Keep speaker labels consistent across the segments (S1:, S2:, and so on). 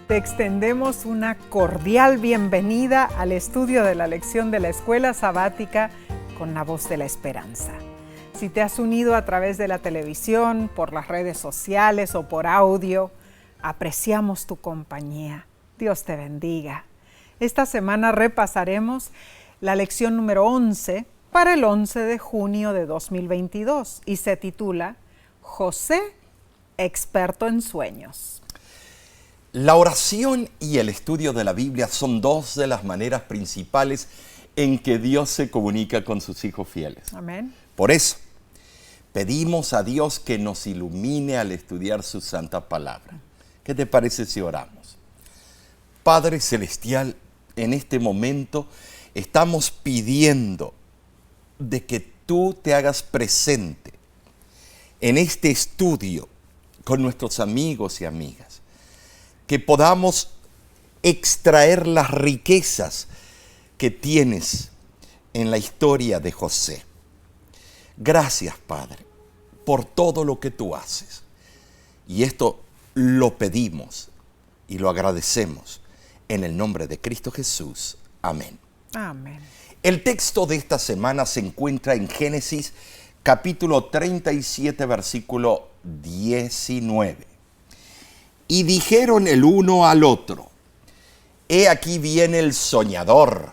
S1: te extendemos una cordial bienvenida al estudio de la lección de la Escuela Sabática con la Voz de la Esperanza. Si te has unido a través de la televisión, por las redes sociales o por audio, apreciamos tu compañía. Dios te bendiga. Esta semana repasaremos la lección número 11 para el 11 de junio de 2022 y se titula José, experto en sueños.
S2: La oración y el estudio de la Biblia son dos de las maneras principales en que Dios se comunica con sus hijos fieles.
S1: Amén.
S2: Por eso, pedimos a Dios que nos ilumine al estudiar su santa palabra. ¿Qué te parece si oramos? Padre Celestial, en este momento estamos pidiendo de que tú te hagas presente en este estudio con nuestros amigos y amigas, que podamos extraer las riquezas que tienes en la historia de José. Gracias, Padre, por todo lo que tú haces. Y esto lo pedimos y lo agradecemos en el nombre de Cristo Jesús. Amén.
S1: Amén.
S2: El texto de esta semana se encuentra en Génesis capítulo 37, versículo 19. Y dijeron el uno al otro, he aquí viene el soñador.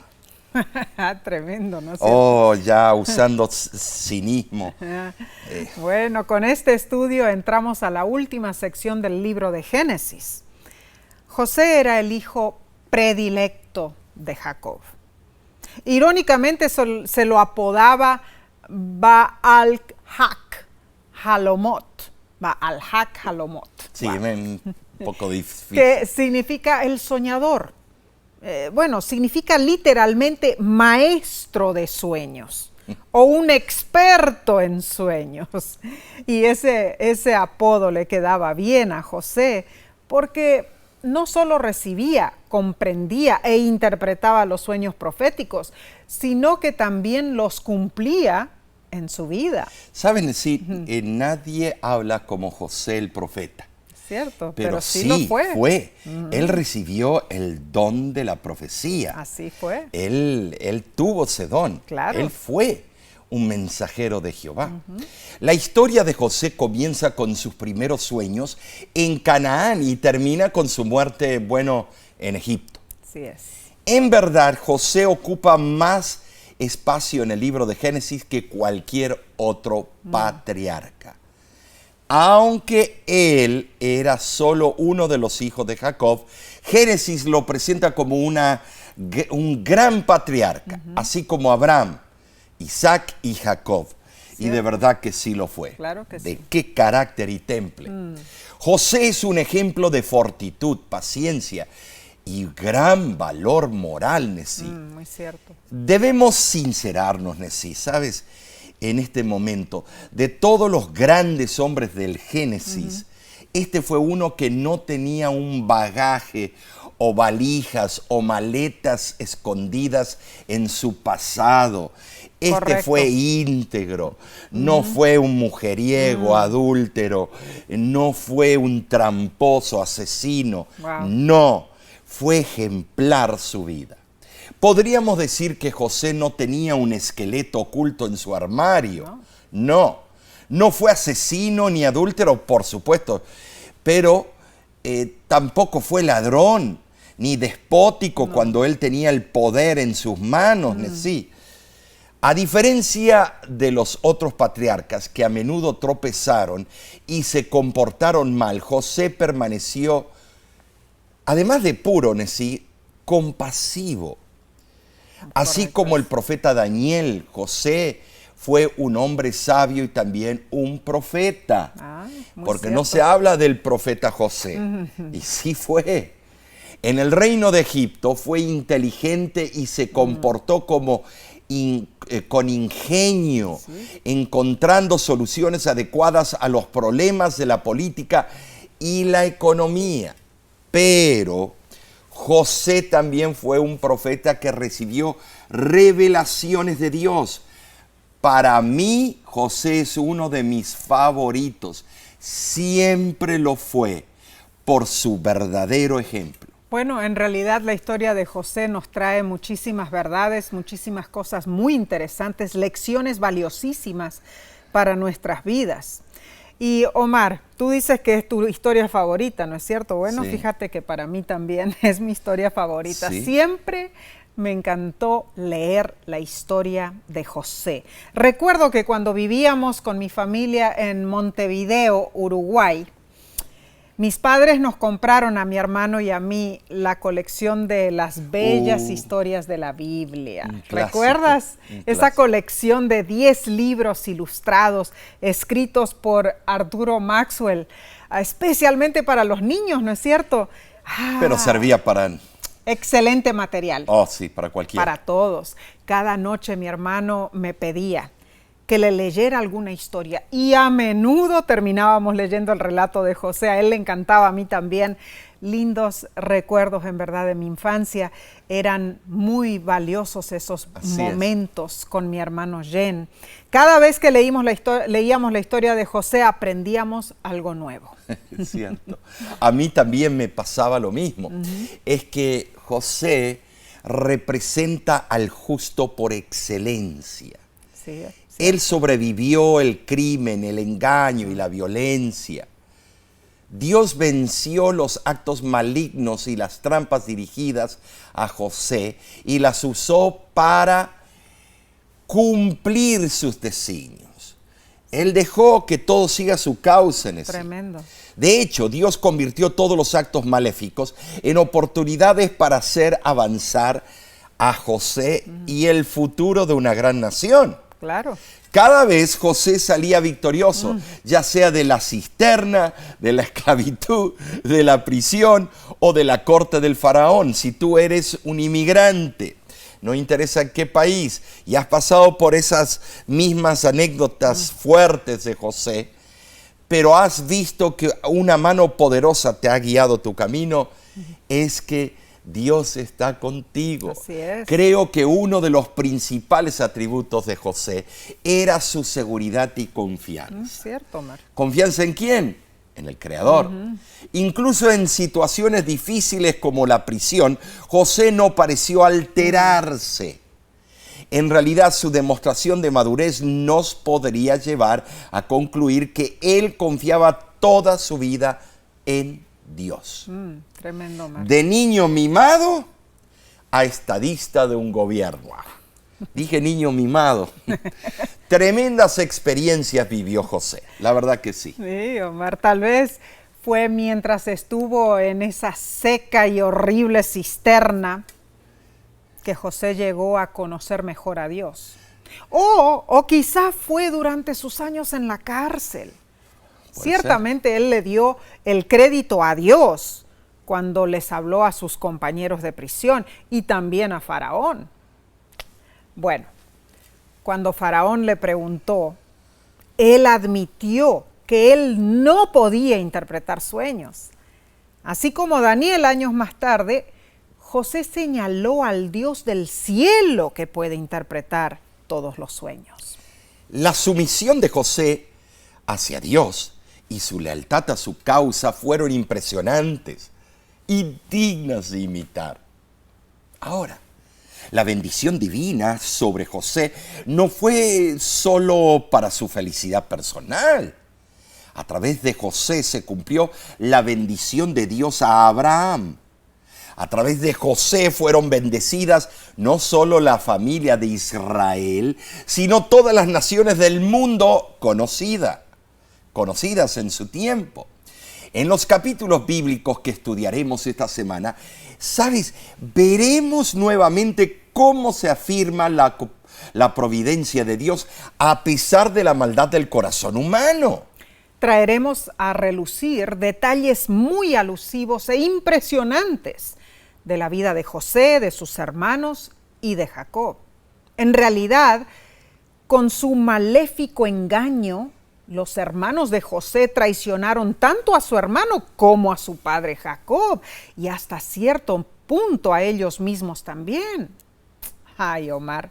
S1: Tremendo, ¿no es
S2: cierto? Ya usando cinismo.
S1: Bueno, con este estudio entramos a la última sección del libro de Génesis. José era el hijo predilecto de Jacob. Irónicamente se lo apodaba Baal-Hak Halomot. Baal-Hak Halomot.
S2: Sí, un poco difícil.
S1: Que significa el soñador. Significa literalmente maestro de sueños o un experto en sueños. Y ese apodo le quedaba bien a José porque no solo recibía, comprendía e interpretaba los sueños proféticos, sino que también los cumplía en su vida.
S2: Saben decir, nadie habla como José el profeta.
S1: Cierto,
S2: pero
S1: sí lo fue.
S2: Él recibió el don de la profecía.
S1: Así fue.
S2: Él tuvo ese don.
S1: Claro.
S2: Él fue un mensajero de Jehová. La historia de José comienza con sus primeros sueños en Canaán y termina con su muerte, en Egipto.
S1: Así es.
S2: En verdad, José ocupa más espacio en el libro de Génesis que cualquier otro patriarca. Aunque él era solo uno de los hijos de Jacob, Génesis lo presenta como un gran patriarca, así como Abraham, Isaac y Jacob. ¿Cierto? Y de verdad que sí lo fue.
S1: Claro que sí.
S2: De qué carácter y temple. José es un ejemplo de fortitud, paciencia y gran valor moral, Nesí.
S1: Muy cierto.
S2: Debemos sincerarnos, Nesí, ¿sabes? En este momento, de todos los grandes hombres del Génesis, este fue uno que no tenía un bagaje o valijas o maletas escondidas en su pasado.
S1: Correcto.
S2: Fue íntegro, no fue un mujeriego, adúltero, no fue un tramposo, asesino, no, fue ejemplar su vida. Podríamos decir que José no tenía un esqueleto oculto en su armario. No fue asesino ni adúltero, por supuesto, pero tampoco fue ladrón ni despótico cuando él tenía el poder en sus manos. Sí. A diferencia de los otros patriarcas que a menudo tropezaron y se comportaron mal, José permaneció, además de puro, Nesí, compasivo. Así como el profeta Daniel, José fue un hombre sabio y también un profeta. Porque
S1: cierto.
S2: No se habla del profeta José. Y sí fue. En el reino de Egipto fue inteligente y se comportó con ingenio, encontrando soluciones adecuadas a los problemas de la política y la economía. Pero José también fue un profeta que recibió revelaciones de Dios. Para mí, José es uno de mis favoritos. Siempre lo fue, por su verdadero ejemplo.
S1: Bueno, en realidad la historia de José nos trae muchísimas verdades, muchísimas cosas muy interesantes, lecciones valiosísimas para nuestras vidas. Y Omar, tú dices que es tu historia favorita, ¿no es cierto? Bueno,
S2: Sí.
S1: Fíjate que para mí también es mi historia favorita.
S2: Sí.
S1: Siempre me encantó leer la historia de José. Recuerdo que cuando vivíamos con mi familia en Montevideo, Uruguay, mis padres nos compraron a mi hermano y a mí la colección de las bellas historias de la Biblia.
S2: Un clásico,
S1: ¿Recuerdas
S2: un
S1: esa
S2: clásico.
S1: colección de 10 libros ilustrados escritos por Arturo Maxwell, especialmente para los niños, ¿no es cierto?
S2: Pero servía para...
S1: Excelente material.
S2: Oh, sí, para cualquiera.
S1: Para todos. Cada noche mi hermano me pedía que le leyera alguna historia y a menudo terminábamos leyendo el relato de José. A él le encantaba, a mí también. Lindos recuerdos, en verdad, de mi infancia. Eran muy valiosos esos momentos con mi hermano Jen. Cada vez que leíamos la historia de José, aprendíamos algo nuevo.
S2: Es cierto. A mí también me pasaba lo mismo. Es que José representa al justo por excelencia.
S1: Sí.
S2: Él sobrevivió el crimen, el engaño y la violencia. Dios venció los actos malignos y las trampas dirigidas a José y las usó para cumplir sus designios. Él dejó que todo siga su causa en ese.
S1: Tremendo.
S2: De hecho, Dios convirtió todos los actos maléficos en oportunidades para hacer avanzar a José y el futuro de una gran nación.
S1: Claro.
S2: Cada vez José salía victorioso, ya sea de la cisterna, de la esclavitud, de la prisión o de la corte del faraón. Si tú eres un inmigrante, no interesa en qué país, y has pasado por esas mismas anécdotas fuertes de José, pero has visto que una mano poderosa te ha guiado tu camino, es que Dios está contigo.
S1: Así es.
S2: Creo que uno de los principales atributos de José era su seguridad y confianza.
S1: Cierto, Omar.
S2: ¿Confianza en quién? En el Creador. Incluso en situaciones difíciles como la prisión, José no pareció alterarse. En realidad, su demostración de madurez nos podría llevar a concluir que él confiaba toda su vida en Dios.
S1: Tremendo, Omar.
S2: De niño mimado a estadista de un gobierno. Dije niño mimado. Tremendas experiencias vivió José, la verdad que sí.
S1: Sí, Omar, tal vez fue mientras estuvo en esa seca y horrible cisterna que José llegó a conocer mejor a Dios. O quizá fue durante sus años en la cárcel. Ciertamente él le dio el crédito a Dios cuando les habló a sus compañeros de prisión y también a Faraón. Bueno, cuando Faraón le preguntó, él admitió que él no podía interpretar sueños. Así como Daniel años más tarde, José señaló al Dios del cielo que puede interpretar todos los sueños.
S2: La sumisión de José hacia Dios y su lealtad a su causa fueron impresionantes y dignas de imitar. Ahora, la bendición divina sobre José no fue solo para su felicidad personal. A través de José se cumplió la bendición de Dios a Abraham. A través de José fueron bendecidas no solo la familia de Israel, sino todas las naciones del mundo conocidas en su tiempo. En los capítulos bíblicos que estudiaremos esta semana, ¿sabes? Veremos nuevamente cómo se afirma la providencia de Dios a pesar de la maldad del corazón humano.
S1: Traeremos a relucir detalles muy alusivos e impresionantes de la vida de José, de sus hermanos y de Jacob. En realidad, con su maléfico engaño, los hermanos de José traicionaron tanto a su hermano como a su padre Jacob y hasta cierto punto a ellos mismos también. Ay, Omar,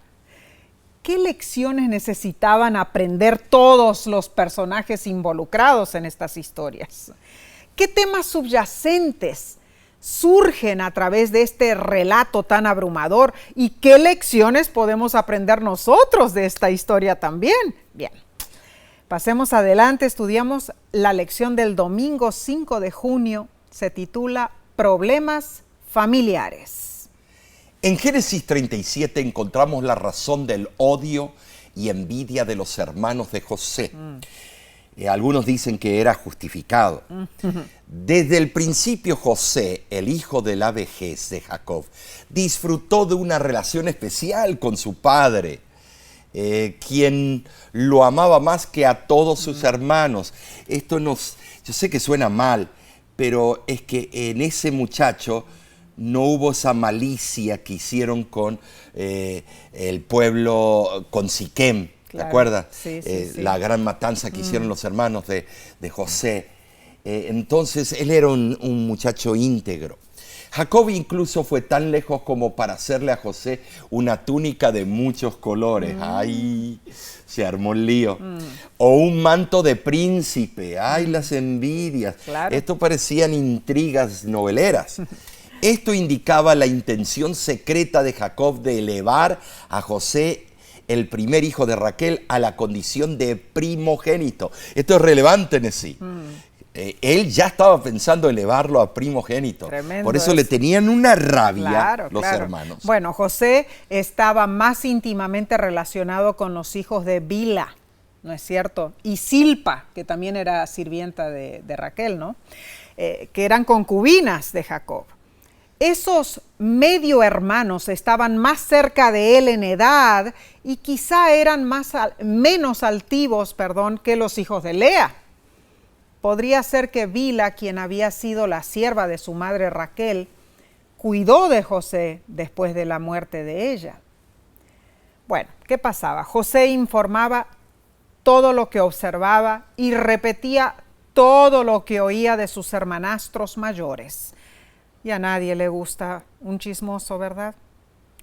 S1: ¿qué lecciones necesitaban aprender todos los personajes involucrados en estas historias? ¿Qué temas subyacentes surgen a través de este relato tan abrumador? ¿Y qué lecciones podemos aprender nosotros de esta historia también? Bien, pasemos adelante, estudiamos la lección del domingo 5 de junio, se titula Problemas familiares.
S2: En Génesis 37 encontramos la razón del odio y envidia de los hermanos de José. Algunos dicen que era justificado. Desde el principio José, el hijo de la vejez de Jacob, disfrutó de una relación especial con su padre, quien lo amaba más que a todos sus hermanos. Yo sé que suena mal, pero es que en ese muchacho no hubo esa malicia que hicieron con el pueblo, con Siquem. ¿Te acuerdas?
S1: Sí.
S2: La gran matanza que hicieron los hermanos de José. Entonces, él era un muchacho íntegro. Jacob incluso fue tan lejos como para hacerle a José una túnica de muchos colores. ¡Ay! Se armó el lío. O un manto de príncipe. ¡Ay, las envidias!
S1: Claro.
S2: Esto parecían intrigas noveleras. Esto indicaba la intención secreta de Jacob de elevar a José, el primer hijo de Raquel, a la condición de primogénito. Esto es relevante en sí. Él ya estaba pensando elevarlo a primogénito.
S1: Tremendo.
S2: Por eso le tenían una rabia los hermanos.
S1: Bueno, José estaba más íntimamente relacionado con los hijos de Bila, ¿no es cierto? Y Silpa, que también era sirvienta de Raquel, ¿no? Que eran concubinas de Jacob. Esos medio hermanos estaban más cerca de él en edad y quizá eran menos altivos, que los hijos de Lea. Podría ser que Bila, quien había sido la sierva de su madre Raquel, cuidó de José después de la muerte de ella. Bueno, ¿qué pasaba? José informaba todo lo que observaba y repetía todo lo que oía de sus hermanastros mayores. Y a nadie le gusta un chismoso, ¿verdad?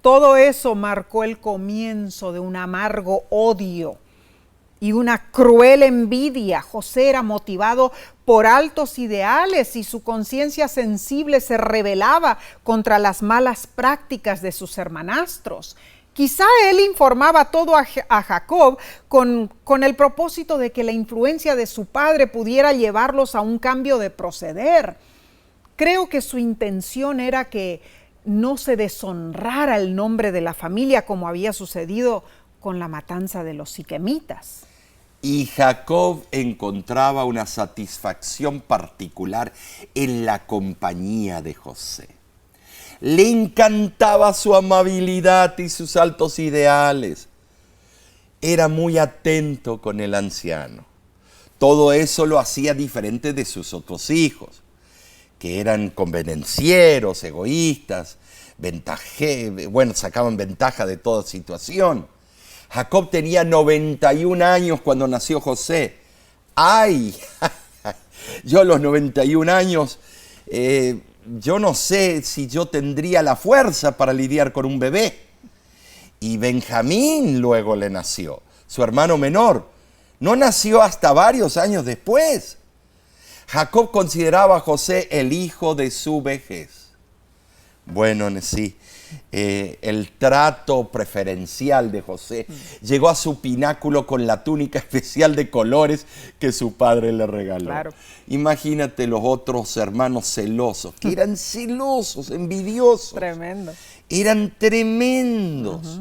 S1: Todo eso marcó el comienzo de un amargo odio y una cruel envidia. José era motivado por altos ideales y su conciencia sensible se rebelaba contra las malas prácticas de sus hermanastros. Quizá él informaba todo a Jacob con el propósito de que la influencia de su padre pudiera llevarlos a un cambio de proceder. Creo que su intención era que no se deshonrara el nombre de la familia como había sucedido con la matanza de los siquemitas.
S2: Y Jacob encontraba una satisfacción particular en la compañía de José. Le encantaba su amabilidad y sus altos ideales. Era muy atento con el anciano. Todo eso lo hacía diferente de sus otros hijos, que eran convenencieros, egoístas, sacaban ventaja de toda situación. Jacob tenía 91 años cuando nació José. ¡Ay! Yo a los 91 años, yo no sé si yo tendría la fuerza para lidiar con un bebé. Y Benjamín luego le nació, su hermano menor. No nació hasta varios años después. Jacob consideraba a José el hijo de su vejez. Bueno, sí, el trato preferencial de José llegó a su pináculo con la túnica especial de colores que su padre le regaló.
S1: Claro.
S2: Imagínate los otros hermanos celosos, que eran celosos, envidiosos.
S1: Tremendo.
S2: Eran tremendos.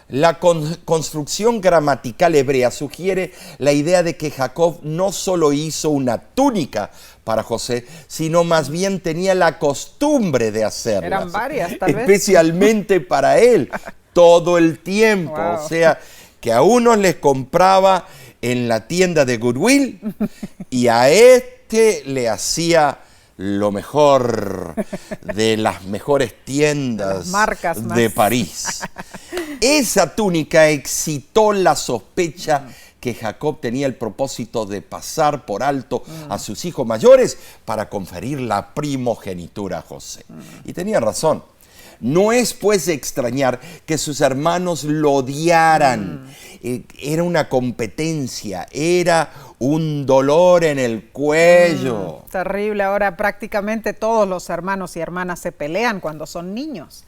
S2: La construcción gramatical hebrea sugiere la idea de que Jacob no solo hizo una túnica para José, sino más bien tenía la costumbre de hacerlas.
S1: Eran varias, tal vez.
S2: Especialmente para él, todo el tiempo.
S1: Wow.
S2: O sea, que a unos les compraba en la tienda de Goodwill y a este le hacía lo mejor de las mejores tiendas
S1: las marcas
S2: de París. Esa túnica excitó la sospecha que Jacob tenía el propósito de pasar por alto a sus hijos mayores para conferir la primogenitura a José. Y tenía razón. No es pues de extrañar que sus hermanos lo odiaran. Era una competencia, era un dolor en el cuello.
S1: Terrible. Ahora prácticamente todos los hermanos y hermanas se pelean cuando son niños.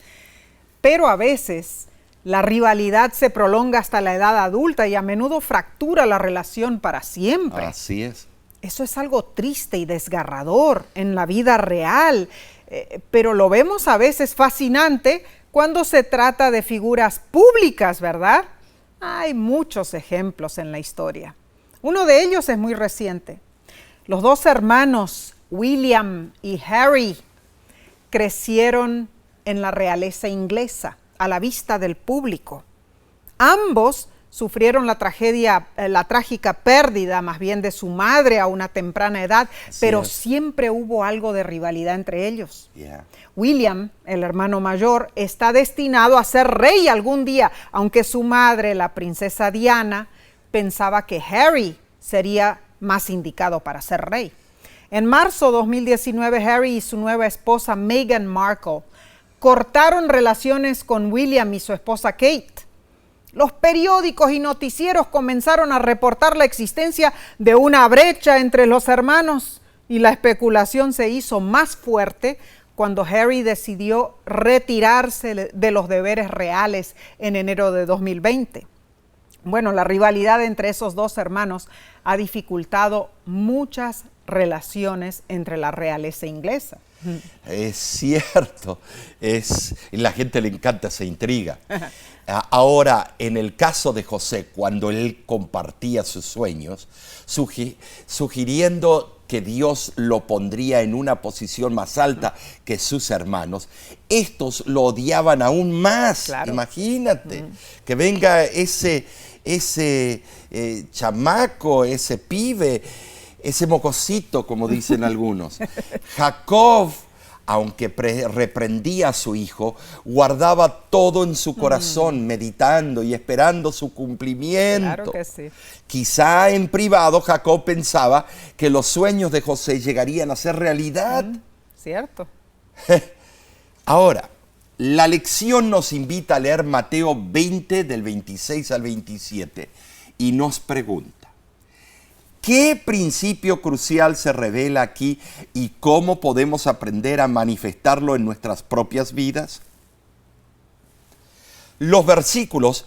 S1: Pero a veces la rivalidad se prolonga hasta la edad adulta y a menudo fractura la relación para siempre.
S2: Así es.
S1: Eso es algo triste y desgarrador en la vida real, pero lo vemos a veces fascinante cuando se trata de figuras públicas, ¿verdad? Hay muchos ejemplos en la historia. Uno de ellos es muy reciente. Los dos hermanos, William y Harry, crecieron en la realeza inglesa, a la vista del público. Ambos sufrieron la trágica pérdida más bien de su madre a una temprana edad, pero siempre hubo algo de rivalidad entre ellos. William, el hermano mayor, está destinado a ser rey algún día, aunque su madre, la princesa Diana, pensaba que Harry sería más indicado para ser rey. En marzo de 2019, Harry y su nueva esposa Meghan Markle cortaron relaciones con William y su esposa Kate. Los periódicos y noticieros comenzaron a reportar la existencia de una brecha entre los hermanos y la especulación se hizo más fuerte cuando Harry decidió retirarse de los deberes reales en enero de 2020. Bueno, la rivalidad entre esos dos hermanos ha dificultado muchas relaciones entre la realeza inglesa.
S2: Es cierto, la gente le encanta esa intriga. Ahora, en el caso de José, cuando él compartía sus sueños, sugiriendo que Dios lo pondría en una posición más alta que sus hermanos, estos lo odiaban aún más. Claro. Imagínate, que venga ese chamaco, ese pibe, ese mocosito, como dicen algunos. Jacob, aunque reprendía a su hijo, guardaba todo en su corazón, meditando y esperando su cumplimiento.
S1: Claro que sí.
S2: Quizá en privado Jacob pensaba que los sueños de José llegarían a ser realidad.
S1: Cierto.
S2: Ahora, la lección nos invita a leer Mateo 20, del 26 al 27, y nos pregunta: ¿qué principio crucial se revela aquí y cómo podemos aprender a manifestarlo en nuestras propias vidas? Los versículos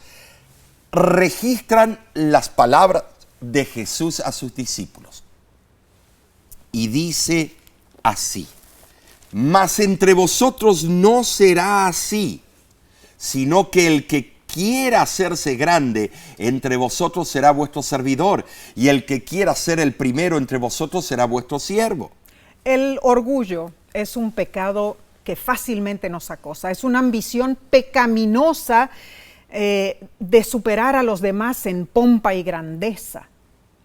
S2: registran las palabras de Jesús a sus discípulos. Y dice así: mas entre vosotros no será así, sino que el que quiera hacerse grande entre vosotros será vuestro servidor, y el que quiera ser el primero entre vosotros será vuestro siervo.
S1: El orgullo es un pecado que fácilmente nos acosa, es una ambición pecaminosa de superar a los demás en pompa y grandeza.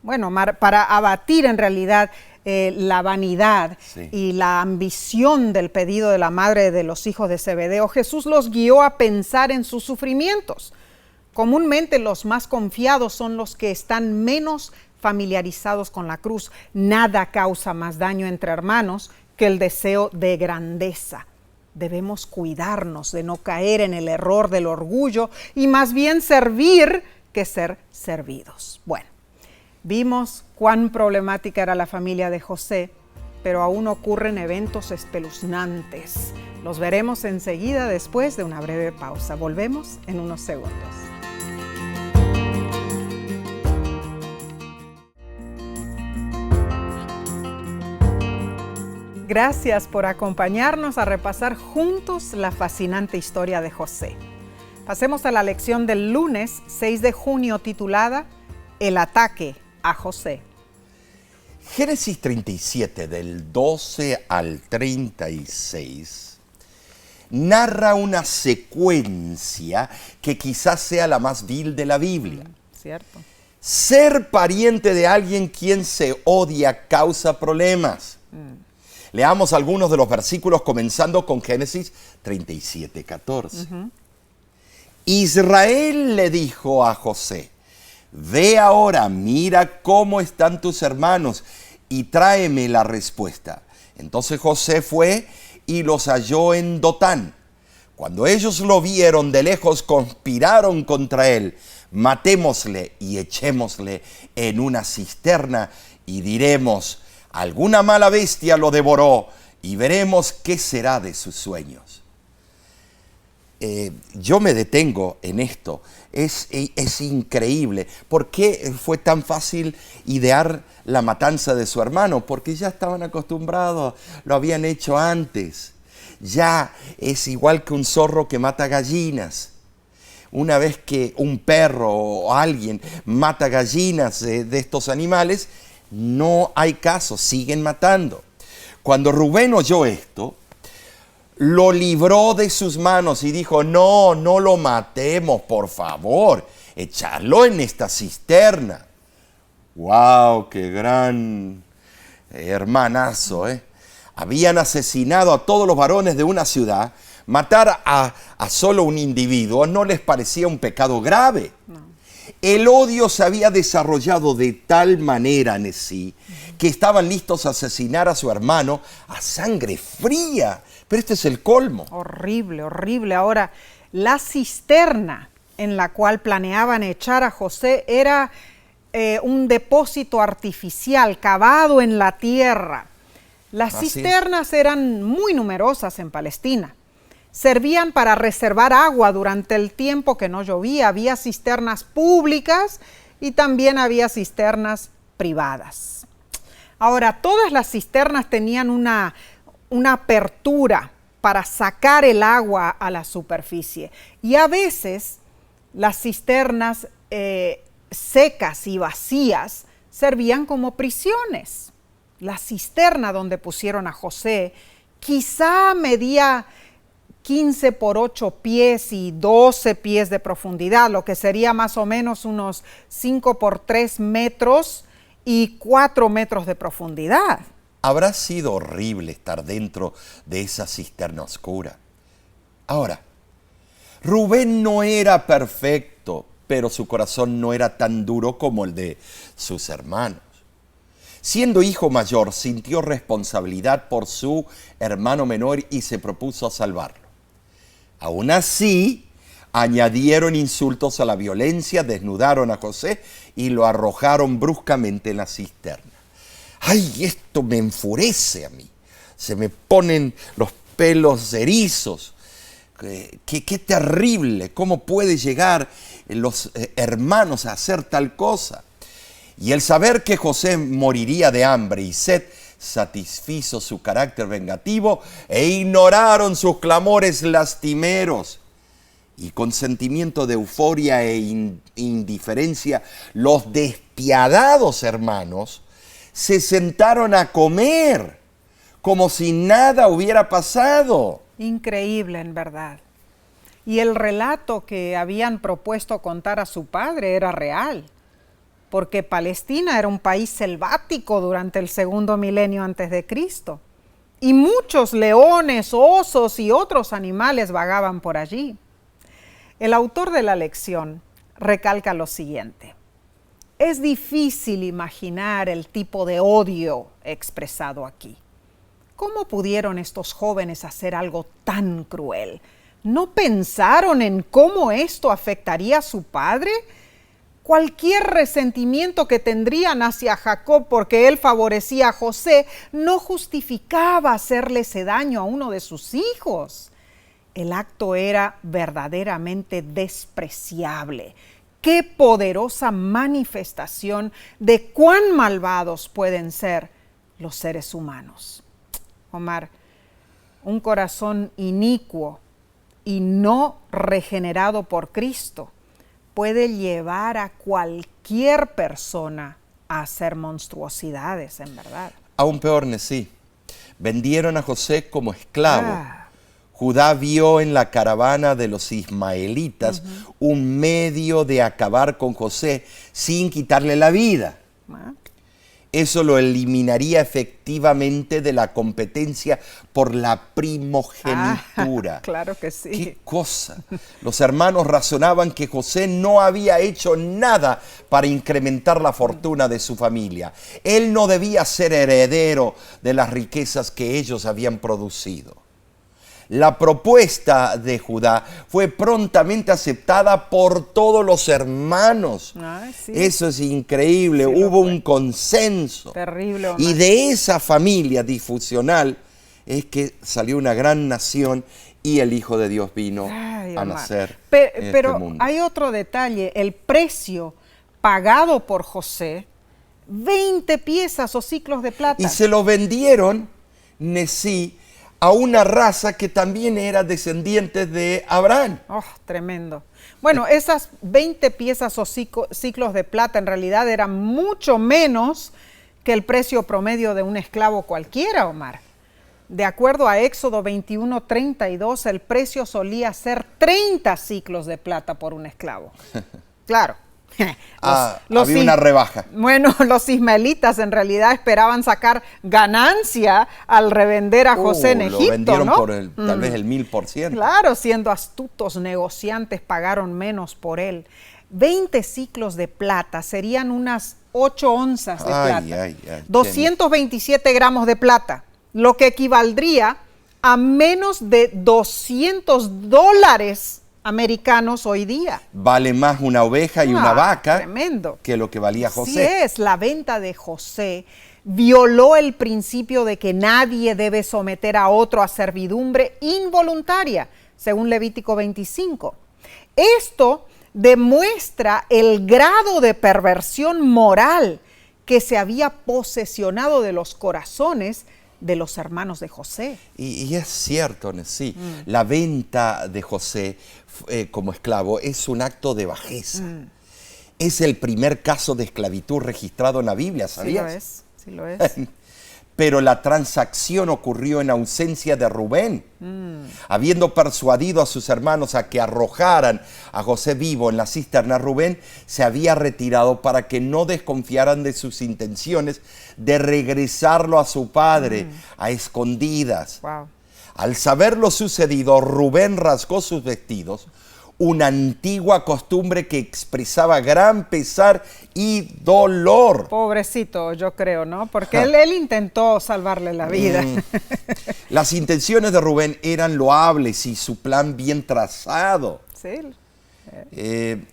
S1: Bueno, para abatir en realidad la vanidad y la ambición del pedido de la madre de los hijos de Zebedeo, Jesús los guió a pensar en sus sufrimientos. Comúnmente los más confiados son los que están menos familiarizados con la cruz. Nada causa más daño entre hermanos que el deseo de grandeza. Debemos cuidarnos de no caer en el error del orgullo y más bien servir que ser servidos. Bueno, vimos cuán problemática era la familia de José, pero aún ocurren eventos espeluznantes. Los veremos enseguida después de una breve pausa. Volvemos en unos segundos. Gracias por acompañarnos a repasar juntos la fascinante historia de José. Pasemos a la lección del lunes 6 de junio titulada El ataque a José.
S2: Génesis 37, del 12 al 36, narra una secuencia que quizás sea la más vil de la Biblia.
S1: Cierto.
S2: Ser pariente de alguien quien se odia causa problemas. Leamos algunos de los versículos comenzando con Génesis 37, 14. Israel le dijo a José: ve ahora, mira cómo están tus hermanos y tráeme la respuesta. Entonces José fue y los halló en Dotán. Cuando ellos lo vieron de lejos, conspiraron contra él. Matémosle y echémosle en una cisterna y diremos, alguna mala bestia lo devoró y veremos qué será de sus sueños. Yo me detengo en esto. Es increíble. ¿Por qué fue tan fácil idear la matanza de su hermano? Porque ya estaban acostumbrados, lo habían hecho antes. Ya es igual que un zorro que mata gallinas. Una vez que un perro o alguien mata gallinas de estos animales, no hay caso, siguen matando. Cuando Rubén oyó esto, lo libró de sus manos y dijo, no lo matemos, por favor, echarlo en esta cisterna. ¡Wow! ¡Qué gran hermanazo! Habían asesinado a todos los varones de una ciudad. Matar a solo un individuo no les parecía un pecado grave. No. El odio se había desarrollado de tal manera en sí que estaban listos a asesinar a su hermano a sangre fría. Pero este es el colmo.
S1: Horrible, horrible. Ahora, la cisterna en la cual planeaban echar a José era un depósito artificial cavado en la tierra. Las cisternas eran muy numerosas en Palestina. Servían para reservar agua durante el tiempo que no llovía. Había cisternas públicas y también había cisternas privadas. Ahora, todas las cisternas tenían una apertura para sacar el agua a la superficie. Y a veces las cisternas secas y vacías servían como prisiones. La cisterna donde pusieron a José quizá medía 15 por 8 pies y 12 pies de profundidad, lo que sería más o menos unos 5 por 3 metros y 4 metros de profundidad.
S2: Habrá sido horrible estar dentro de esa cisterna oscura. Ahora, Rubén no era perfecto, pero su corazón no era tan duro como el de sus hermanos. Siendo hijo mayor, sintió responsabilidad por su hermano menor y se propuso salvarlo. Aún así, añadieron insultos a la violencia, desnudaron a José y lo arrojaron bruscamente en la cisterna. ¡Ay, esto me enfurece a mí! Se me ponen los pelos erizos. ¡Qué terrible! ¿Cómo puede llegar los hermanos a hacer tal cosa? Y el saber que José moriría de hambre y sed satisfizo su carácter vengativo e ignoraron sus clamores lastimeros. Y con sentimiento de euforia e indiferencia, los despiadados hermanos se sentaron a comer como si nada hubiera pasado.
S1: Increíble, en verdad. Y el relato que habían propuesto contar a su padre era real, porque Palestina era un país selvático durante el segundo milenio antes de Cristo, y muchos leones, osos y otros animales vagaban por allí. El autor de la lección recalca lo siguiente: es difícil imaginar el tipo de odio expresado aquí. ¿Cómo pudieron estos jóvenes hacer algo tan cruel? ¿No pensaron en cómo esto afectaría a su padre? Cualquier resentimiento que tendrían hacia Jacob porque él favorecía a José no justificaba hacerle ese daño a uno de sus hijos. El acto era verdaderamente despreciable. Qué poderosa manifestación de cuán malvados pueden ser los seres humanos. Omar, un corazón inicuo y no regenerado por Cristo puede llevar a cualquier persona a hacer monstruosidades, en verdad.
S2: Aún peor, sí. Vendieron a José como esclavo. Judá vio en la caravana de los ismaelitas un medio de acabar con José sin quitarle la vida. Eso lo eliminaría efectivamente de la competencia por la primogenitura.
S1: Claro que sí.
S2: ¡Qué cosa! Los hermanos razonaban que José no había hecho nada para incrementar la fortuna de su familia. Él no debía ser heredero de las riquezas que ellos habían producido. La propuesta de Judá fue prontamente aceptada por todos los hermanos.
S1: Ay, sí.
S2: Eso es increíble,
S1: Sí,
S2: hubo un consenso.
S1: Terrible, Omar.
S2: Y de esa familia disfuncional es que salió una gran nación y el Hijo de Dios vino
S1: Ay,
S2: a
S1: Omar.
S2: nacer en
S1: Pero
S2: este mundo.
S1: hay otro detalle, el precio pagado por José, 20 piezas o ciclos de plata.
S2: Y se lo vendieron, Nesí, a una raza que también era descendiente de Abraham.
S1: Oh, tremendo. Bueno, esas 20 piezas o ciclos de plata en realidad eran mucho menos que el precio promedio de un esclavo cualquiera, Omar. De acuerdo a Éxodo 21:32, el precio solía ser 30 ciclos de plata por un esclavo. Claro.
S2: Había una rebaja.
S1: Bueno, los ismaelitas en realidad esperaban sacar ganancia al revender a José en Egipto,
S2: lo vendieron
S1: ¿no?
S2: por tal vez el 1000%.
S1: Claro, siendo astutos negociantes, pagaron menos por él. 20 ciclos de plata serían unas 8 onzas de plata. 227 gramos de plata, lo que equivaldría a menos de $200 americanos hoy día.
S2: Vale más una oveja y una vaca
S1: tremendo.
S2: Que lo que valía José.
S1: Así es, la venta de José violó el principio de que nadie debe someter a otro a servidumbre involuntaria, según Levítico 25. Esto demuestra el grado de perversión moral que se había posesionado de los corazones de los hermanos de José.
S2: Y es cierto, sí, la venta de José como esclavo es un acto de bajeza. Es el primer caso de esclavitud registrado en la Biblia, ¿sabías?
S1: Sí lo es.
S2: Pero la transacción ocurrió en ausencia de Rubén. Habiendo persuadido a sus hermanos a que arrojaran a José vivo en la cisterna, Rubén se había retirado para que no desconfiaran de sus intenciones de regresarlo a su padre a escondidas.
S1: Wow.
S2: Al saber lo sucedido, Rubén rasgó sus vestidos, una antigua costumbre que expresaba gran pesar y dolor.
S1: Pobrecito, yo creo, ¿no? Porque él intentó salvarle la vida.
S2: Las intenciones de Rubén eran loables y su plan bien trazado.
S1: Sí.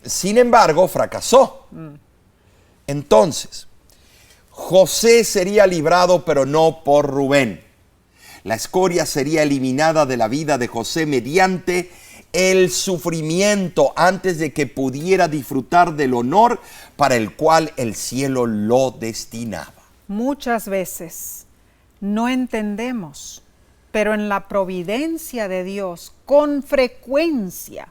S2: Sin embargo, fracasó. Entonces, José sería librado, pero no por Rubén. La escoria sería eliminada de la vida de José mediante el sufrimiento antes de que pudiera disfrutar del honor para el cual el cielo lo destinaba.
S1: Muchas veces no entendemos, pero en la providencia de Dios, con frecuencia,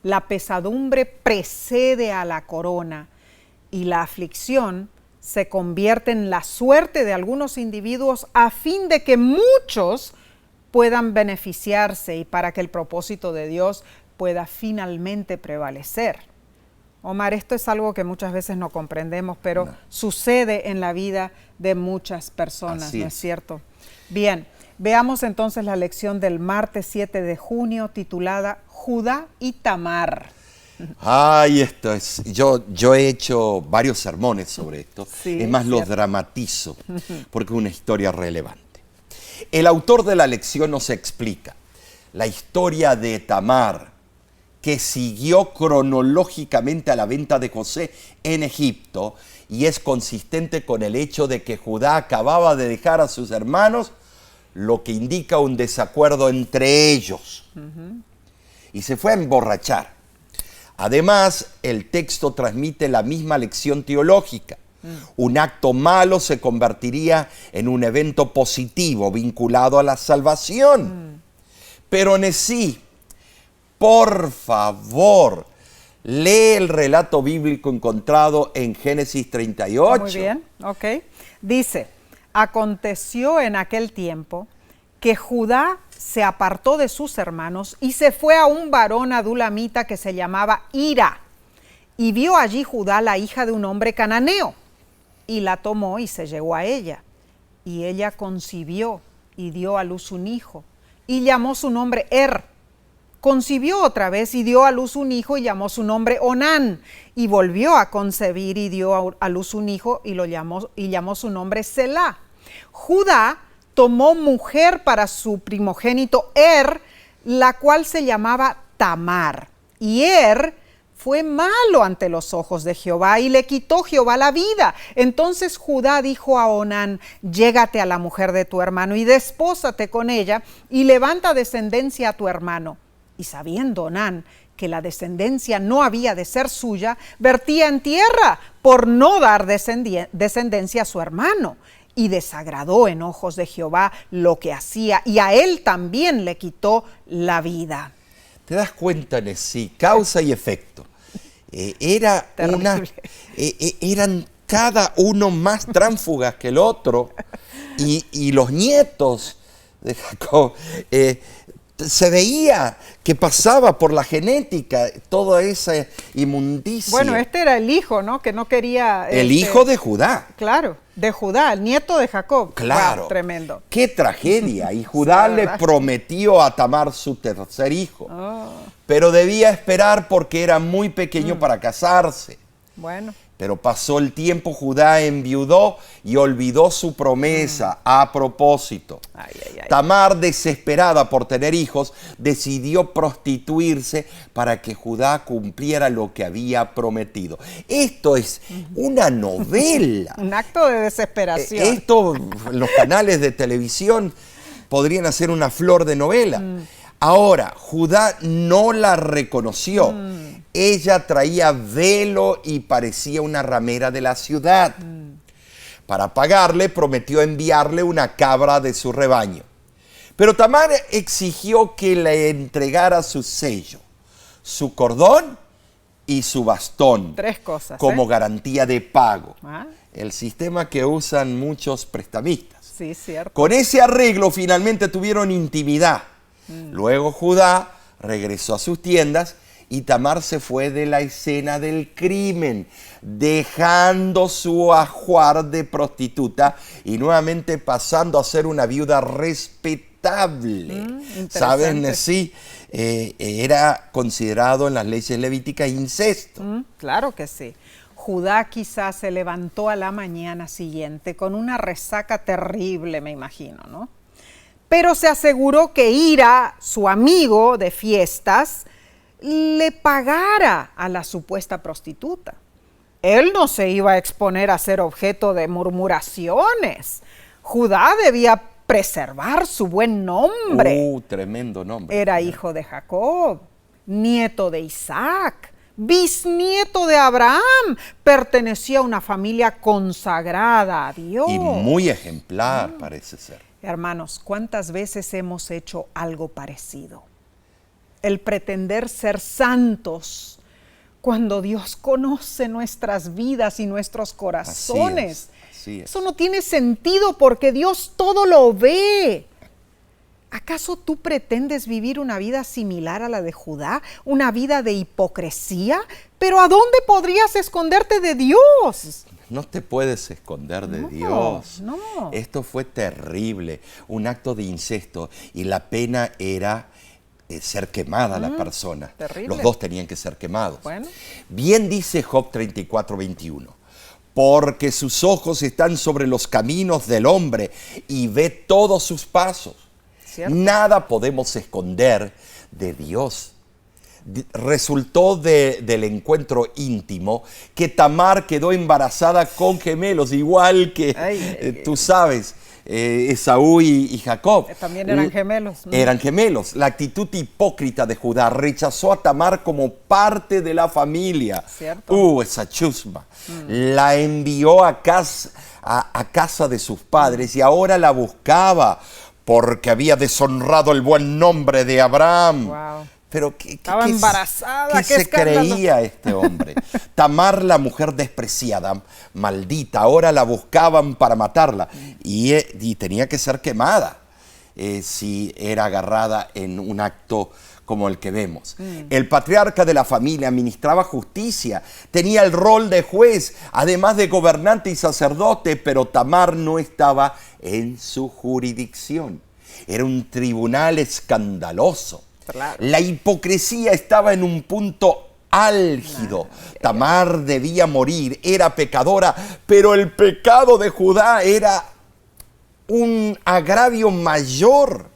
S1: la pesadumbre precede a la corona y la aflicción se convierte en la suerte de algunos individuos a fin de que muchos puedan beneficiarse y para que el propósito de Dios pueda finalmente prevalecer. Omar, esto es algo que muchas veces no comprendemos, pero sucede en la vida de muchas personas, ¿no es cierto? Bien, veamos entonces la lección del martes 7 de junio titulada Judá y Tamar.
S2: Ay, esto es. Yo he hecho varios sermones sobre esto.
S1: Sí,
S2: es más, los dramatizo porque es una historia relevante. El autor de la lección nos explica la historia de Tamar, que siguió cronológicamente a la venta de José en Egipto y es consistente con el hecho de que Judá acababa de dejar a sus hermanos, lo que indica un desacuerdo entre ellos. Y se fue a emborrachar. Además, el texto transmite la misma lección teológica. Un acto malo se convertiría en un evento positivo vinculado a la salvación. Pero Nesí, por favor, lee el relato bíblico encontrado en Génesis 38.
S1: Muy bien, ok. Dice, aconteció en aquel tiempo que Judá se apartó de sus hermanos y se fue a un varón adulamita que se llamaba Hira. Y vio allí Judá la hija de un hombre cananeo, y la tomó y se llegó a ella. Y ella concibió y dio a luz un hijo, y llamó su nombre Concibió otra vez y dio a luz un hijo y llamó su nombre Onán. Y volvió a concebir y dio a luz un hijo y llamó su nombre Selá. Judá tomó mujer para su primogénito la cual se llamaba Tamar. Y fue malo ante los ojos de Jehová y le quitó Jehová la vida. Entonces Judá dijo a Onán: llégate a la mujer de tu hermano y despósate con ella y levanta descendencia a tu hermano. Y sabiendo Onán que la descendencia no había de ser suya, vertía en tierra por no dar descendencia a su hermano. Y desagradó en ojos de Jehová lo que hacía, y a él también le quitó la vida.
S2: ¿Te das cuenta, Nesí? Causa y efecto. Eran cada uno más tránsfugas que el otro, y los nietos de Jacob, se veía que pasaba por la genética toda esa inmundicia.
S1: Bueno, este era el hijo, ¿no? Que no quería...
S2: El hijo de Judá.
S1: Claro, de Judá, el nieto de Jacob.
S2: Claro.
S1: Wow, tremendo.
S2: ¡Qué tragedia! Y Judá le prometió a Tamar su tercer hijo. Oh. Pero debía esperar porque era muy pequeño para casarse.
S1: Bueno.
S2: Pero pasó el tiempo, Judá enviudó y olvidó su promesa. A propósito, Tamar, desesperada por tener hijos, decidió prostituirse para que Judá cumpliera lo que había prometido. Esto es una novela.
S1: Un acto de desesperación.
S2: Esto, los canales de televisión podrían hacer una flor de novela. Ahora, Judá no la reconoció. Ella traía velo y parecía una ramera de la ciudad. Para pagarle, prometió enviarle una cabra de su rebaño. Pero Tamar exigió que le entregara su sello, su cordón y su bastón.
S1: 3 cosas.
S2: Como garantía de pago. El sistema que usan muchos prestamistas.
S1: Sí, cierto.
S2: Con ese arreglo finalmente tuvieron intimidad. Luego Judá regresó a sus tiendas y Tamar se fue de la escena del crimen, dejando su ajuar de prostituta y nuevamente pasando a ser una viuda respetable. ¿Sabes, Nesí? Era considerado en las leyes levíticas incesto.
S1: Claro que sí. Judá quizás se levantó a la mañana siguiente con una resaca terrible, me imagino, ¿no? Pero se aseguró que Hira, su amigo de fiestas, le pagara a la supuesta prostituta. Él no se iba a exponer a ser objeto de murmuraciones. Judá debía preservar su buen nombre.
S2: Tremendo nombre.
S1: Era hijo de Jacob, nieto de Isaac, bisnieto de Abraham. Pertenecía a una familia consagrada a Dios.
S2: Y muy ejemplar, parece ser.
S1: Hermanos, ¿cuántas veces hemos hecho algo parecido? El pretender ser santos cuando Dios conoce nuestras vidas y nuestros corazones.
S2: Así es.
S1: Eso no tiene sentido porque Dios todo lo ve. ¿Acaso tú pretendes vivir una vida similar a la de Judá? ¿Una vida de hipocresía? ¿Pero a dónde podrías esconderte de Dios?
S2: No te puedes esconder de Dios.
S1: No.
S2: Esto fue terrible, un acto de incesto, y la pena era ser quemada la persona.
S1: Terrible.
S2: Los dos tenían que ser quemados.
S1: Bueno.
S2: Bien dice Job 34:21. Porque sus ojos están sobre los caminos del hombre y ve todos sus pasos. ¿Cierto? Nada podemos esconder de Dios. Resultó del encuentro íntimo que Tamar quedó embarazada con gemelos, igual que tú sabes, Esaú y Jacob.
S1: También eran gemelos.
S2: Eran gemelos. La actitud hipócrita de Judá rechazó a Tamar como parte de la familia.
S1: ¿Cierto?
S2: Esa chusma. La envió a casa de sus padres y ahora la buscaba porque había deshonrado el buen nombre de Abraham.
S1: Wow.
S2: Pero
S1: estaba embarazada.
S2: ¿Qué se creía este hombre? Tamar, la mujer despreciada, maldita, ahora la buscaban para matarla y tenía que ser quemada si era agarrada en un acto como el que vemos. El patriarca de la familia administraba justicia, tenía el rol de juez, además de gobernante y sacerdote, pero Tamar no estaba en su jurisdicción. Era un tribunal escandaloso.
S1: Claro.
S2: La hipocresía estaba en un punto álgido. Tamar debía morir, era pecadora, pero el pecado de Judá era un agravio mayor.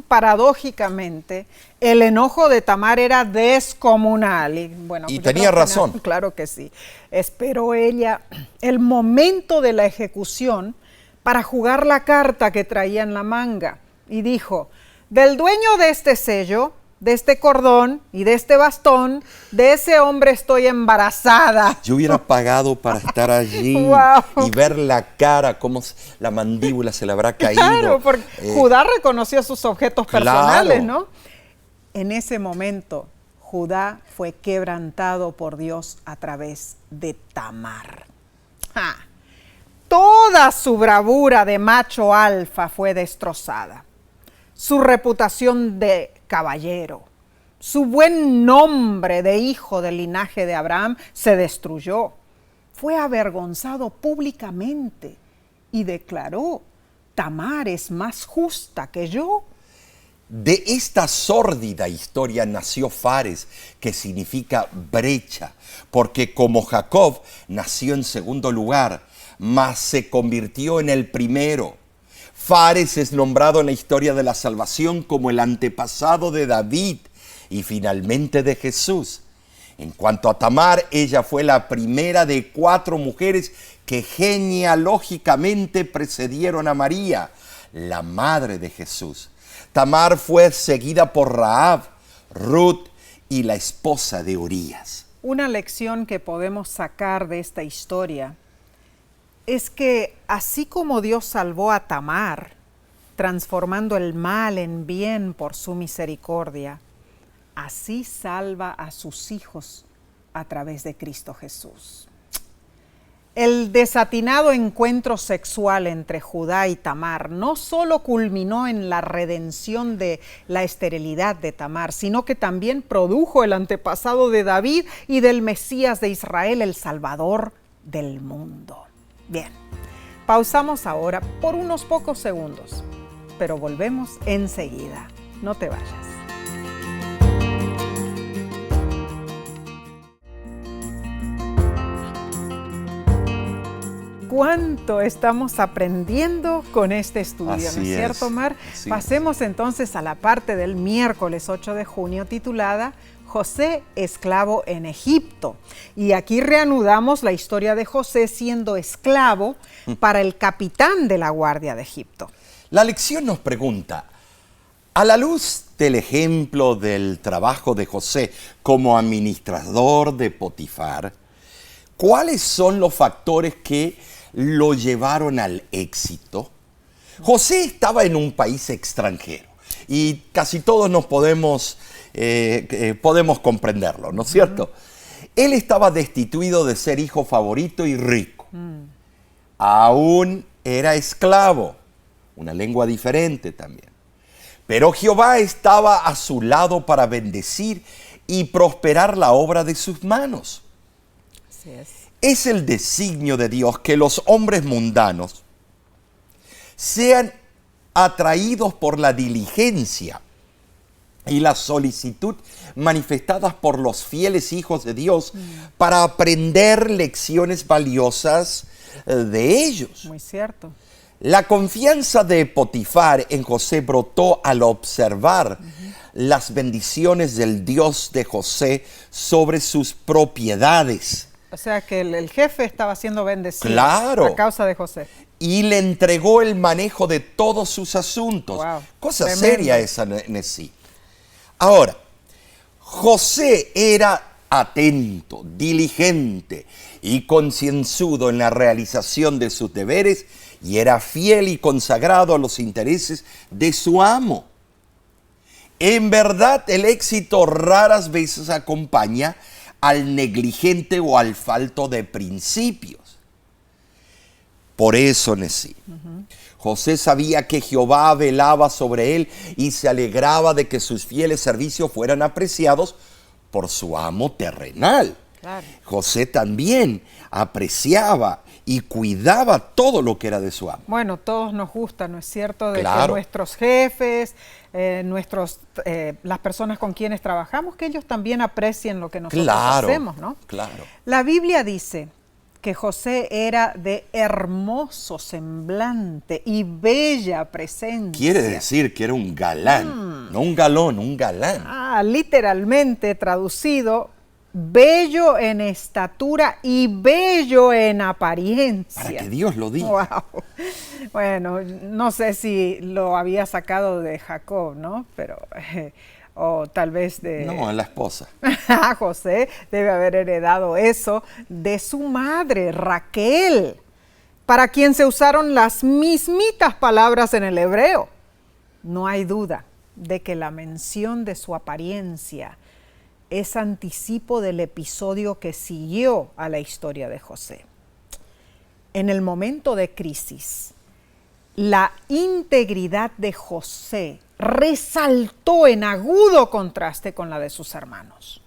S1: Paradójicamente, el enojo de Tamar era descomunal. Y, bueno,
S2: y
S1: yo
S2: tenía
S1: creo que
S2: razón.
S1: Claro que sí. Esperó ella el momento de la ejecución para jugar la carta que traía en la manga. Y dijo, del dueño de este sello, de este cordón y de este bastón, de ese hombre estoy embarazada.
S2: Yo hubiera pagado para estar allí
S1: Wow.
S2: y ver la cara, cómo la mandíbula se le habrá caído.
S1: Claro, porque Judá reconoció sus objetos personales,
S2: claro.
S1: ¿no? En ese momento, Judá fue quebrantado por Dios a través de Tamar. ¡Ja! Toda su bravura de macho alfa fue destrozada. Su reputación de caballero, su buen nombre de hijo del linaje de Abraham se destruyó. Fue avergonzado públicamente y declaró, Tamar es más justa que yo.
S2: De esta sórdida historia nació Fares, que significa brecha, porque como Jacob nació en segundo lugar, mas se convirtió en el primero. Fares es nombrado en la historia de la salvación como el antepasado de David y finalmente de Jesús. En cuanto a Tamar, ella fue la primera de 4 mujeres que genealógicamente precedieron a María, la madre de Jesús. Tamar fue seguida por Rahab, Ruth y la esposa de Urías.
S1: Una lección que podemos sacar de esta historia es que así como Dios salvó a Tamar, transformando el mal en bien por su misericordia, así salva a sus hijos a través de Cristo Jesús. El desatinado encuentro sexual entre Judá y Tamar no solo culminó en la redención de la esterilidad de Tamar, sino que también produjo el antepasado de David y del Mesías de Israel, el Salvador del mundo. Bien, pausamos ahora por unos pocos segundos, pero volvemos enseguida. No te vayas. ¿Cuánto estamos aprendiendo con este estudio?
S2: Así
S1: ¿No es cierto, Omar?
S2: Así
S1: Pasemos entonces a la parte del miércoles 8 de junio titulada José, esclavo en Egipto. Y aquí reanudamos la historia de José siendo esclavo para el capitán de la guardia de Egipto.
S2: La lección nos pregunta, a la luz del ejemplo del trabajo de José como administrador de Potifar, ¿cuáles son los factores que lo llevaron al éxito? José estaba en un país extranjero y casi todos nos podemos comprenderlo, ¿no es cierto? Él estaba destituido de ser hijo favorito y rico. Aún era esclavo, una lengua diferente también. Pero Jehová estaba a su lado para bendecir y prosperar la obra de sus manos.
S1: Así es.
S2: Es el designio de Dios que los hombres mundanos sean atraídos por la diligencia y la solicitud manifestadas por los fieles hijos de Dios para aprender lecciones valiosas de ellos.
S1: Muy cierto.
S2: La confianza de Potifar en José brotó al observar las bendiciones del Dios de José sobre sus propiedades.
S1: O sea que el jefe estaba siendo bendecido
S2: Claro.
S1: a causa de José.
S2: Y le entregó el manejo de todos sus asuntos.
S1: Wow,
S2: Cosa
S1: tremendo.
S2: seria esa en sí. Ahora, José era atento, diligente y concienzudo en la realización de sus deberes y era fiel y consagrado a los intereses de su amo. En verdad, el éxito raras veces acompaña al negligente o al falto de principios. Por eso, Nesí, José sabía que Jehová velaba sobre él y se alegraba de que sus fieles servicios fueran apreciados por su amo terrenal.
S1: Claro.
S2: José también apreciaba y cuidaba todo lo que era de su amo.
S1: Bueno, todos nos gusta, ¿no es cierto? De
S2: Claro.
S1: que nuestros jefes, las personas con quienes trabajamos, que ellos también aprecien lo que nosotros
S2: Claro,
S1: hacemos, ¿no?
S2: claro.
S1: La Biblia dice que José era de hermoso semblante y bella presencia.
S2: Quiere decir que era un galán, no un galón, un galán.
S1: Literalmente traducido, bello en estatura y bello en apariencia.
S2: Para que Dios lo diga.
S1: Wow. Bueno, no sé si lo había sacado de Jacob, ¿no? Pero, o tal vez de...
S2: No, la esposa.
S1: José debe haber heredado eso de su madre, Raquel, para quien se usaron las mismitas palabras en el hebreo. No hay duda de que la mención de su apariencia es anticipo del episodio que siguió a la historia de José. En el momento de crisis, la integridad de José resaltó en agudo contraste con la de sus hermanos.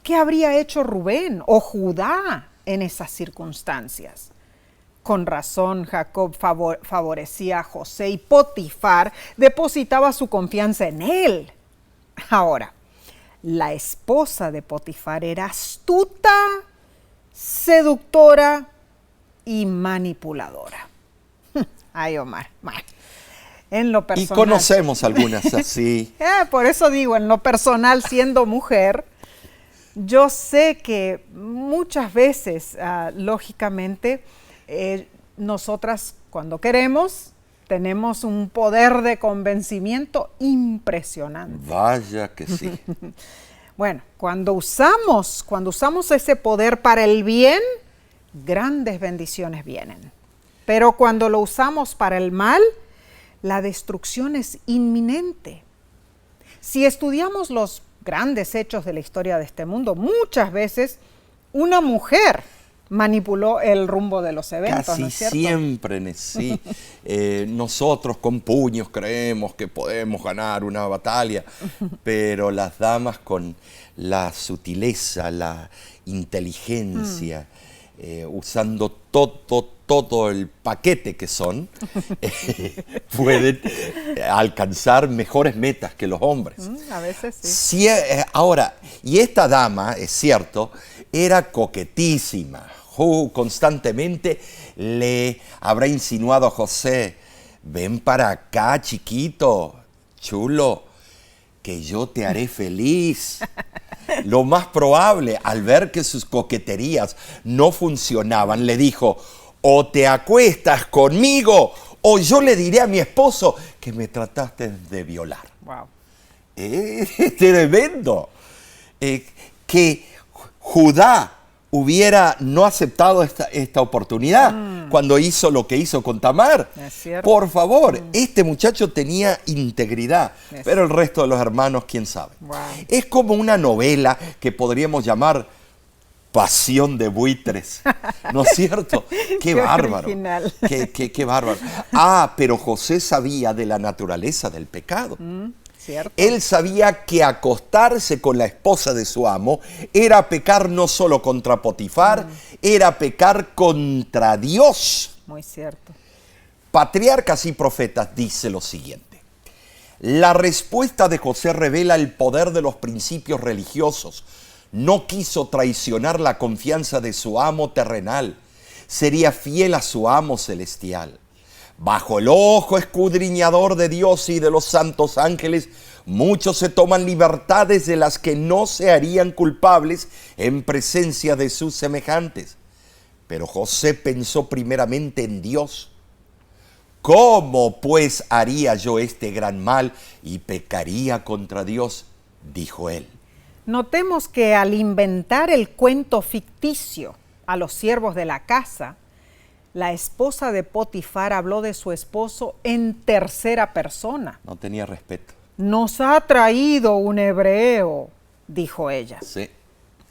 S1: ¿Qué habría hecho Rubén o Judá en esas circunstancias? Con razón, Jacob favorecía a José y Potifar depositaba su confianza en él. Ahora, la esposa de Potifar era astuta, seductora y manipuladora. Ay, Omar. En lo personal.
S2: Y conocemos algunas así.
S1: Por eso digo, en lo personal, siendo mujer, yo sé que muchas veces, lógicamente, nosotras cuando queremos, tenemos un poder de convencimiento impresionante.
S2: Vaya que sí.
S1: Bueno, cuando usamos ese poder para el bien, grandes bendiciones vienen. Pero cuando lo usamos para el mal, la destrucción es inminente. Si estudiamos los grandes hechos de la historia de este mundo, muchas veces una mujer manipuló el rumbo de los eventos,
S2: Casi
S1: ¿no es cierto?
S2: siempre, sí. Nosotros con puños creemos que podemos ganar una batalla, pero las damas con la sutileza, la inteligencia, usando todo el paquete que son, pueden alcanzar mejores metas que los hombres.
S1: A veces sí.
S2: Ahora, y esta dama, es cierto, era coquetísima. Constantemente le habrá insinuado a José, ven para acá, chiquito, chulo, que yo te haré feliz. Lo más probable, al ver que sus coqueterías no funcionaban, le dijo, o te acuestas conmigo, o yo le diré a mi esposo que me trataste de violar.
S1: Wow.
S2: Es tremendo. Que Judá hubiera no aceptado esta oportunidad cuando hizo lo que hizo con Tamar.
S1: Es cierto.
S2: Por favor, este muchacho tenía integridad, pero el resto de los hermanos, quién sabe.
S1: Wow.
S2: Es como una novela que podríamos llamar Pasión de buitres, ¿no es cierto? ¡Qué bárbaro!
S1: Original.
S2: ¡Qué bárbaro! Pero José sabía de la naturaleza del pecado.
S1: ¿Cierto?
S2: Él sabía que acostarse con la esposa de su amo era pecar no solo contra Potifar, era pecar contra Dios.
S1: Muy cierto.
S2: Patriarcas y Profetas dice lo siguiente: la respuesta de José revela el poder de los principios religiosos. No quiso traicionar la confianza de su amo terrenal, sería fiel a su amo celestial. Bajo el ojo escudriñador de Dios y de los santos ángeles, muchos se toman libertades de las que no se harían culpables en presencia de sus semejantes. Pero José pensó primeramente en Dios. ¿Cómo pues haría yo este gran mal y pecaría contra Dios?, dijo él.
S1: Notemos que al inventar el cuento ficticio a los siervos de la casa, la esposa de Potifar habló de su esposo en tercera persona.
S2: No tenía respeto.
S1: Nos ha traído un hebreo, dijo ella.
S2: Sí.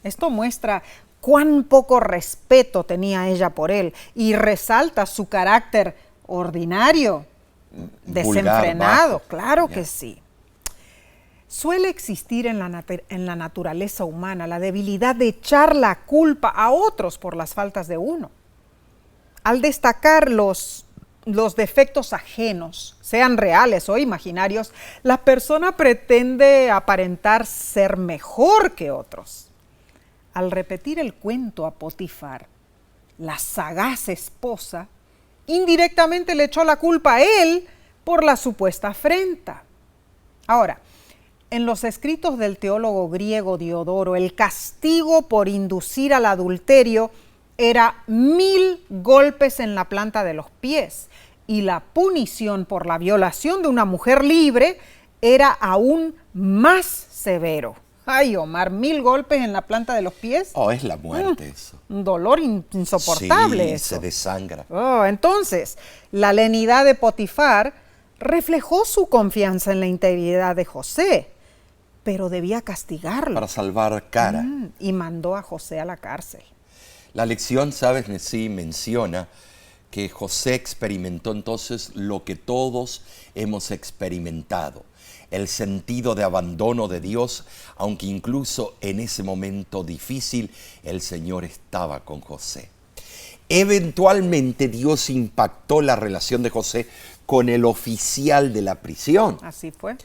S1: Esto muestra cuán poco respeto tenía ella por él y resalta su carácter ordinario, desenfrenado.
S2: Vulgar,
S1: claro que sí. Suele existir en la naturaleza humana la debilidad de echar la culpa a otros por las faltas de uno. Al destacar los defectos ajenos, sean reales o imaginarios, la persona pretende aparentar ser mejor que otros. Al repetir el cuento a Potifar, la sagaz esposa, indirectamente le echó la culpa a él por la supuesta afrenta. Ahora, en los escritos del teólogo griego Diodoro, el castigo por inducir al adulterio era 1000 golpes en la planta de los pies, y la punición por la violación de una mujer libre era aún más severo. Ay, Omar, 1000 golpes en la planta de los pies.
S2: Oh, es la muerte eso.
S1: Un dolor insoportable.
S2: Sí,
S1: eso.
S2: se desangra.
S1: Oh, entonces, la lenidad de Potifar reflejó su confianza en la integridad de José, pero debía castigarlo.
S2: Para salvar cara.
S1: Y mandó a José a la cárcel.
S2: La lección, sabes, sí menciona que José experimentó entonces lo que todos hemos experimentado, el sentido de abandono de Dios, aunque incluso en ese momento difícil el Señor estaba con José. Eventualmente Dios impactó la relación de José con el oficial de la prisión.
S1: Así fue.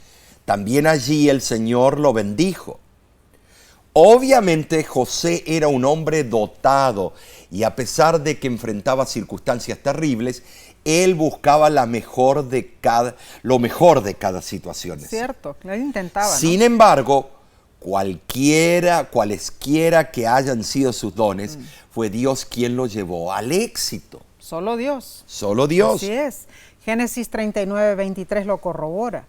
S2: También allí el Señor lo bendijo. Obviamente José era un hombre dotado y a pesar de que enfrentaba circunstancias terribles, él buscaba lo mejor de cada situación.
S1: Cierto, él intentaba, ¿no?
S2: Sin embargo, cualesquiera que hayan sido sus dones, fue Dios quien lo llevó al éxito.
S1: Solo Dios.
S2: Solo Dios.
S1: Así es. Génesis 39:23 lo corrobora.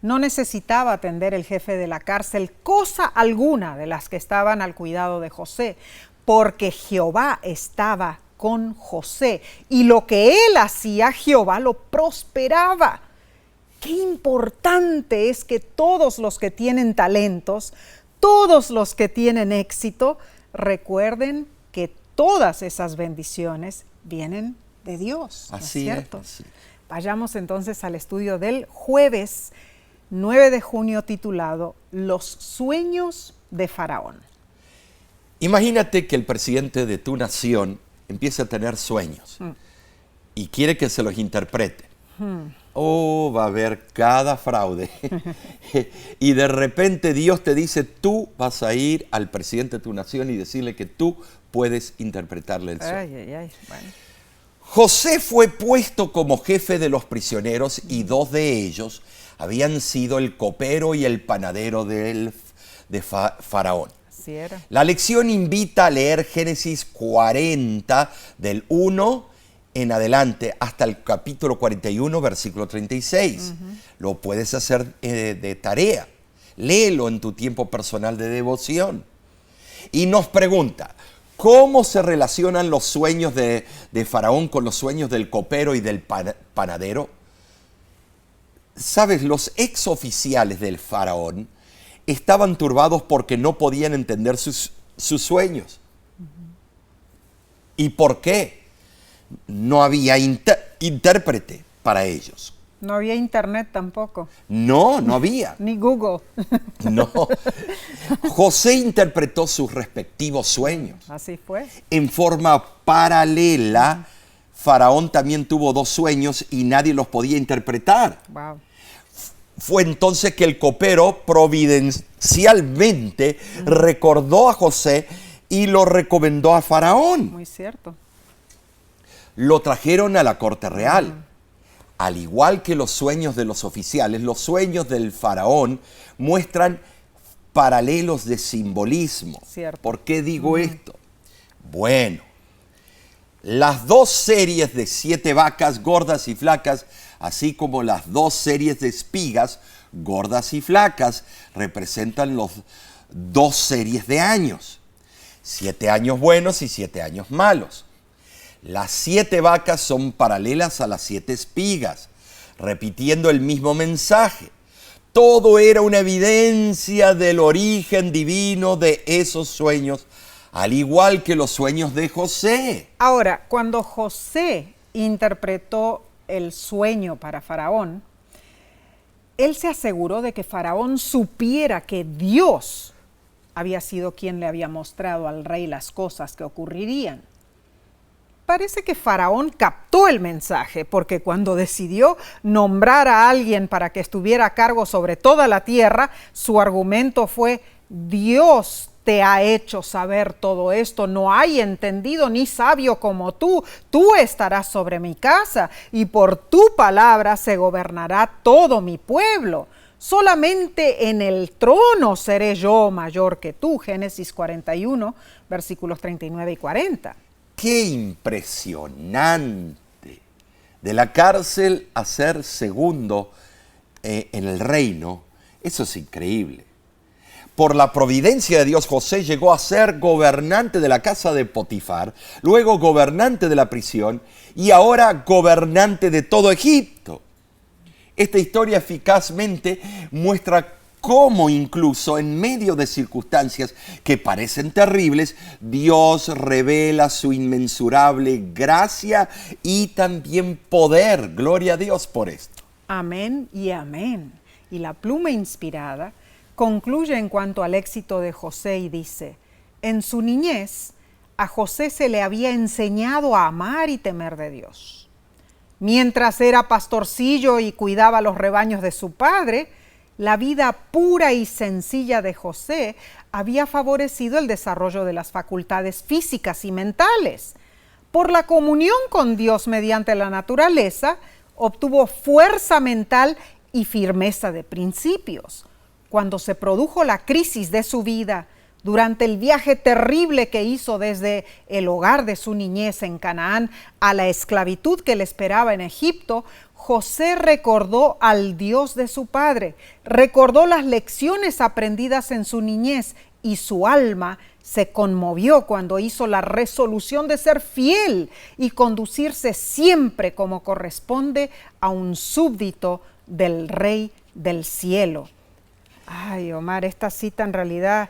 S1: No necesitaba atender el jefe de la cárcel cosa alguna de las que estaban al cuidado de José, porque Jehová estaba con José y lo que él hacía, Jehová lo prosperaba. Qué importante es que todos los que tienen talentos, todos los que tienen éxito, recuerden que todas esas bendiciones vienen de Dios.
S2: Así
S1: ¿no es cierto?
S2: es.
S1: Vayamos entonces al estudio del jueves 9 de junio titulado Los sueños de Faraón.
S2: Imagínate que el presidente de tu nación empieza a tener sueños y quiere que se los interprete. Oh, va a haber cada fraude. Y de repente Dios te dice, tú vas a ir al presidente de tu nación y decirle que tú puedes interpretarle el sueño.
S1: Bueno.
S2: José fue puesto como jefe de los prisioneros y dos de ellos habían sido el copero y el panadero de Faraón.
S1: Así era.
S2: La lección invita a leer Génesis 40 del 1 en adelante hasta el capítulo 41, versículo 36. Lo puedes hacer de tarea. Léelo en tu tiempo personal de devoción. Y nos pregunta, ¿cómo se relacionan los sueños de Faraón con los sueños del copero y del panadero? Sabes, los exoficiales del Faraón estaban turbados porque no podían entender sus sueños. ¿Y por qué? No había intérprete para ellos.
S1: No había internet tampoco.
S2: No había.
S1: Ni Google.
S2: No. José interpretó sus respectivos sueños.
S1: Así fue.
S2: En forma paralela, Faraón también tuvo dos sueños y nadie los podía interpretar.
S1: Wow.
S2: Fue entonces que el copero providencialmente recordó a José y lo recomendó a Faraón.
S1: Muy cierto.
S2: Lo trajeron a la corte real. Al igual que los sueños de los oficiales, los sueños del Faraón muestran paralelos de simbolismo.
S1: Cierto.
S2: ¿Por qué digo esto? Bueno, las dos series de 7 vacas gordas y flacas, así como las dos series de espigas gordas y flacas, representan las dos series de años. 7 años buenos y 7 años malos. Las 7 vacas son paralelas a las 7 espigas, repitiendo el mismo mensaje. Todo era una evidencia del origen divino de esos sueños, al igual que los sueños de José.
S1: Ahora, cuando José interpretó el sueño para Faraón, él se aseguró de que Faraón supiera que Dios había sido quien le había mostrado al rey las cosas que ocurrirían. Parece que Faraón captó el mensaje, porque cuando decidió nombrar a alguien para que estuviera a cargo sobre toda la tierra, su argumento fue: Dios te te ha hecho saber todo esto? No hay entendido ni sabio como tú. Tú estarás sobre mi casa y por tu palabra se gobernará todo mi pueblo. Solamente en el trono seré yo mayor que tú. Génesis 41, versículos 39 y 40.
S2: ¡Qué impresionante! De la cárcel a ser segundo en el reino, eso es increíble. Por la providencia de Dios, José llegó a ser gobernante de la casa de Potifar, luego gobernante de la prisión y ahora gobernante de todo Egipto. Esta historia eficazmente muestra cómo incluso en medio de circunstancias que parecen terribles, Dios revela su inmensurable gracia y también poder. Gloria a Dios por esto.
S1: Amén y amén. Y la pluma inspirada concluye en cuanto al éxito de José y dice: en su niñez a José se le había enseñado a amar y temer de Dios. Mientras era pastorcillo y cuidaba los rebaños de su padre, la vida pura y sencilla de José había favorecido el desarrollo de las facultades físicas y mentales. Por la comunión con Dios mediante la naturaleza, obtuvo fuerza mental y firmeza de principios. Cuando se produjo la crisis de su vida, durante el viaje terrible que hizo desde el hogar de su niñez en Canaán a la esclavitud que le esperaba en Egipto, José recordó al Dios de su padre, recordó las lecciones aprendidas en su niñez y su alma se conmovió cuando hizo la resolución de ser fiel y conducirse siempre como corresponde a un súbdito del Rey del cielo. Ay, Omar, esta cita en realidad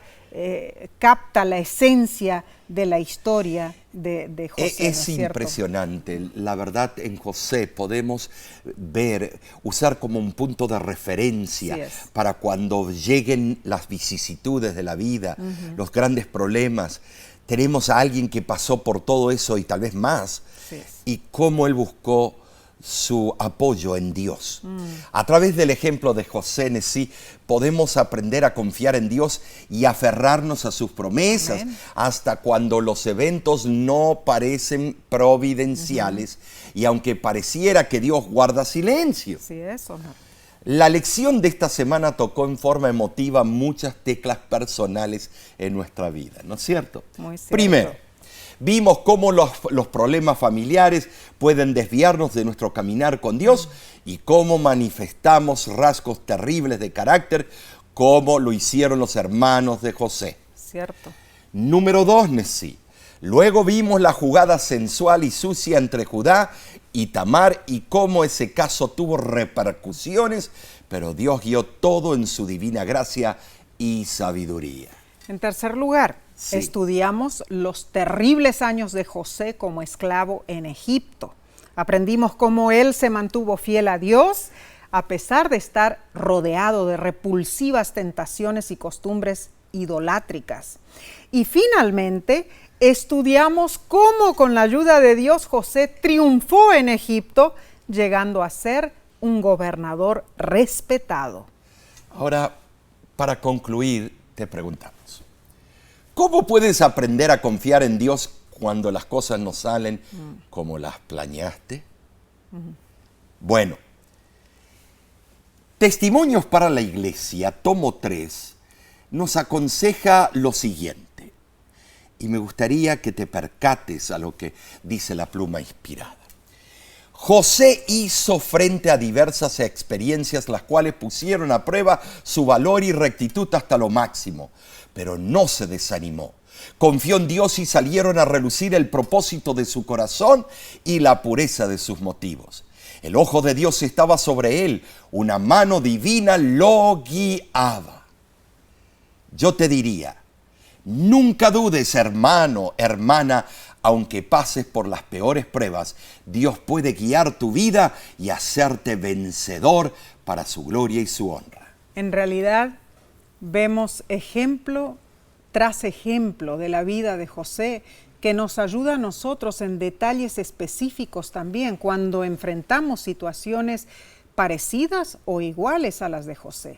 S1: capta la esencia de la historia de José.
S2: Es impresionante. La verdad, en José podemos usar como un punto de referencia para cuando lleguen las vicisitudes de la vida, los grandes problemas. Tenemos a alguien que pasó por todo eso y tal vez más, y cómo él buscó su apoyo en Dios. A través del ejemplo de José en sí, podemos aprender a confiar en Dios y aferrarnos a sus promesas. Amén. Hasta cuando los eventos no parecen providenciales y aunque pareciera que Dios guarda silencio.
S1: Sí, eso no.
S2: La lección de esta semana tocó en forma emotiva muchas teclas personales en nuestra vida, ¿no es cierto?
S1: Muy cierto.
S2: Primero, vimos cómo los problemas familiares pueden desviarnos de nuestro caminar con Dios y cómo manifestamos rasgos terribles de carácter, como lo hicieron los hermanos de José.
S1: Cierto.
S2: Número 2, Nesí. Luego vimos la jugada sensual y sucia entre Judá y Tamar y cómo ese caso tuvo repercusiones, pero Dios guió todo en su divina gracia y sabiduría.
S1: En tercer lugar, estudiamos los terribles años de José como esclavo en Egipto. Aprendimos cómo él se mantuvo fiel a Dios a pesar de estar rodeado de repulsivas tentaciones y costumbres idolátricas. Y finalmente, estudiamos cómo con la ayuda de Dios José triunfó en Egipto, llegando a ser un gobernador respetado.
S2: Ahora, para concluir, te preguntamos, ¿cómo puedes aprender a confiar en Dios cuando las cosas no salen como las planeaste? Bueno, Testimonios para la Iglesia, tomo 3, nos aconseja lo siguiente, y me gustaría que te percates a lo que dice la pluma inspirada. José hizo frente a diversas experiencias las cuales pusieron a prueba su valor y rectitud hasta lo máximo, pero no se desanimó. Confió en Dios y salieron a relucir el propósito de su corazón y la pureza de sus motivos. El ojo de Dios estaba sobre él, una mano divina lo guiaba. Yo te diría, nunca dudes, hermano, hermana, aunque pases por las peores pruebas, Dios puede guiar tu vida y hacerte vencedor para su gloria y su honra.
S1: En realidad, vemos ejemplo tras ejemplo de la vida de José, que nos ayuda a nosotros en detalles específicos también cuando enfrentamos situaciones parecidas o iguales a las de José.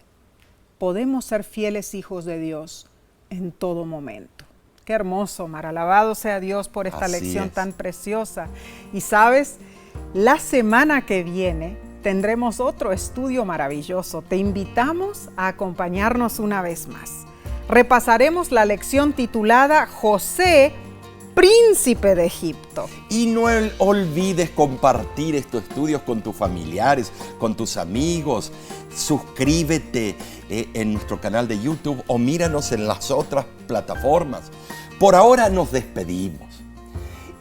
S1: Podemos ser fieles hijos de Dios en todo momento. Qué hermoso, Omar. Alabado sea Dios por esta lección tan preciosa. Y sabes, la semana que viene tendremos otro estudio maravilloso. Te invitamos a acompañarnos una vez más. Repasaremos la lección titulada José, príncipe de Egipto.
S2: Y no olvides compartir estos estudios con tus familiares, con tus amigos. Suscríbete en nuestro canal de YouTube o míranos en las otras plataformas. Por ahora nos despedimos.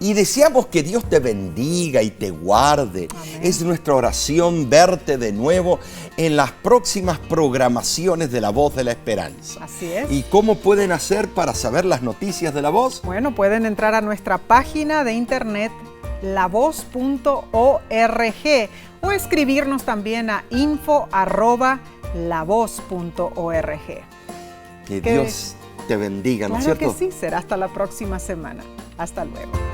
S2: Y deseamos que Dios te bendiga y te guarde.
S1: Amén.
S2: Es nuestra oración verte de nuevo en las próximas programaciones de La Voz de la Esperanza.
S1: Así es.
S2: ¿Y cómo pueden hacer para saber las noticias de La Voz?
S1: Bueno, pueden entrar a nuestra página de internet lavoz.org o escribirnos también a info@lavoz.org.
S2: Que Dios te bendiga, ¿no es cierto?
S1: Claro que sí, será hasta la próxima semana. Hasta luego.